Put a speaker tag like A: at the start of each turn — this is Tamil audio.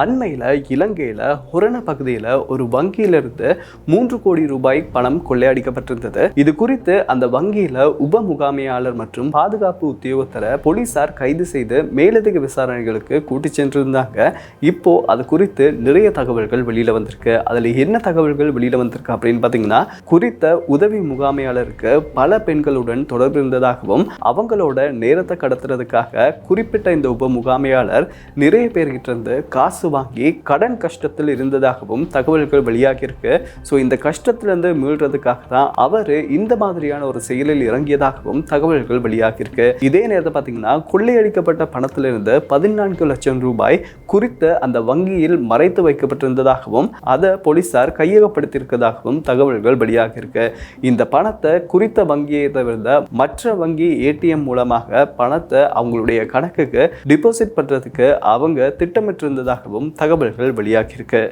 A: அண்மையில் இலங்கையில் ஹொரண பகுதியில் ஒரு வங்கியிலிருந்து 3 கோடி ரூபாய் பணம் கொள்ளையடிக்கப்பட்டிருந்தது. இது குறித்து அந்த வங்கியில் உப முகாமையாளர் மற்றும் பாதுகாப்பு உத்தியோகத்தரை போலீசார் கைது செய்து மேலதிக விசாரணைகளுக்கு கூட்டி சென்றிருந்தாங்க. இப்போ அது குறித்து நிறைய தகவல்கள் வெளியில வந்திருக்கு. அதுல என்ன தகவல்கள் வெளியில வந்திருக்கு அப்படின்னு பார்த்தீங்கன்னா, குறித்த உதவி முகாமையாளருக்கு பல பெண்களுடன் தொடர்பு இருந்ததாகவும் அவங்களோட நேரத்தை கடத்துறதுக்காக குறிப்பிட்ட இந்த உப முகாமையாளர் நிறைய பேர்கிட்ட இருந்து காசு வாங்கி கடன் கஷ்டத்தில் இருந்ததாகவும் தகவல்கள் வெளியாகியிருக்கு. ஸோ இந்த கஷ்டத்திலிருந்து மீள்றதுக்காக தான் அவர் இந்த மாதிரியான ஒரு செயலில் இறங்கியதாகவும் தகவல்கள் வெளியாகியிருக்கு. இதே நேரத்தை பார்த்தீங்கன்னா, கொள்ளையடிக்கப்பட்ட பணத்திலிருந்து 14 லட்சம் ரூபாய் குறித்த அந்த வங்கியில் மறைத்து வைக்கப்பட்டிருந்ததாகவும் அதை போலீசார் கையகப்படுத்தியிருக்கிறதாகவும் தகவல்கள் வெளியாகியிருக்கு. இந்த பணத்தை குறித்த வங்கியை தவிர்த்த மற்ற வங்கி ஏடிஎம் மூலமாக பணத்தை அவங்களுடைய கணக்குக்கு டிபாசிட் பண்றதுக்கு அவங்க திட்டமிட்டிருந்ததாகவும் தகவல்கள் வெளியாகியிருக்கு.